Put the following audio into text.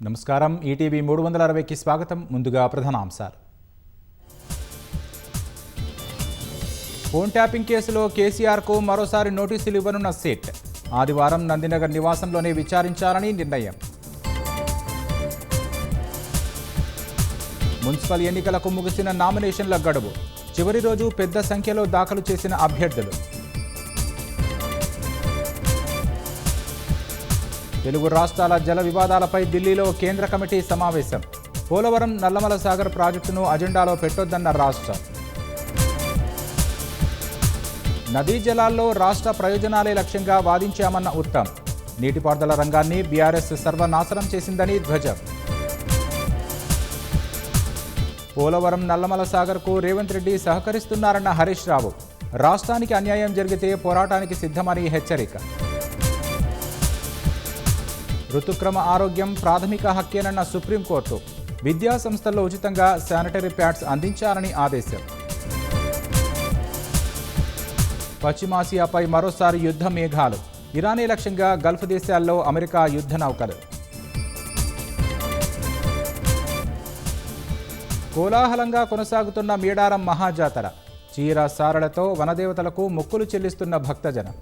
నమస్కారం ఈటీవీ 360కి స్వాగతం. ముందుగా ప్రధానాంశాలు. ఫోన్ ట్యాపింగ్ కేసులో కేసీఆర్కు మరోసారి నోటీసులు ఇవ్వనున్న సిట్. ఆదివారం నందినగర్ నివాసంలోనే విచారించాలని నిర్ణయం. మున్సిపల్ ఎన్నికలకు ముగిసిన నామినేషన్ల గడువు. చివరి రోజు పెద్ద సంఖ్యలో దాఖలు చేసిన అభ్యర్థులు. తెలుగు రాష్ట్రాల జల వివాదాలపై ఢిల్లీలో కేంద్ర కమిటీ సమావేశం. పోలవరం నల్లమల సాగర్ ప్రాజెక్టును అజెండాలో పెట్టొద్దన్న రాష్ట్రం. నదీ జలాల్లో రాష్ట్ర ప్రయోజనాలే లక్ష్యంగా వాదించామన్న ఉత్తమ్. నీటిపారుదల రంగాన్ని బీఆర్ఎస్ సర్వనాశనం చేసిందని ధ్వజం. పోలవరం నల్లమల సాగర్కు రేవంత్ రెడ్డి సహకరిస్తున్నారన్న హరీష్ రావు. రాష్ట్రానికి అన్యాయం జరిగితే పోరాటానికి సిద్ధమని హెచ్చరిక. ఋతుక్రమ ఆరోగ్యం ప్రాథమిక హక్కేనన్న సుప్రీంకోర్టు. విద్యా సంస్థల్లో ఉచితంగా శానిటరీ ప్యాడ్స్ అందించాలని ఆదేశం. పశ్చిమాసియాపై మరోసారి యుద్ధ మేఘాలు. ఇరానీ లక్ష్యంగా గల్ఫ్ దేశాల్లో అమెరికా యుద్ధ నౌకలు. కోలాహలంగా కొనసాగుతున్న మేడారం మహాజాతర. చీర సారలతో వనదేవతలకు మొక్కులు చెల్లిస్తున్న భక్తజనం.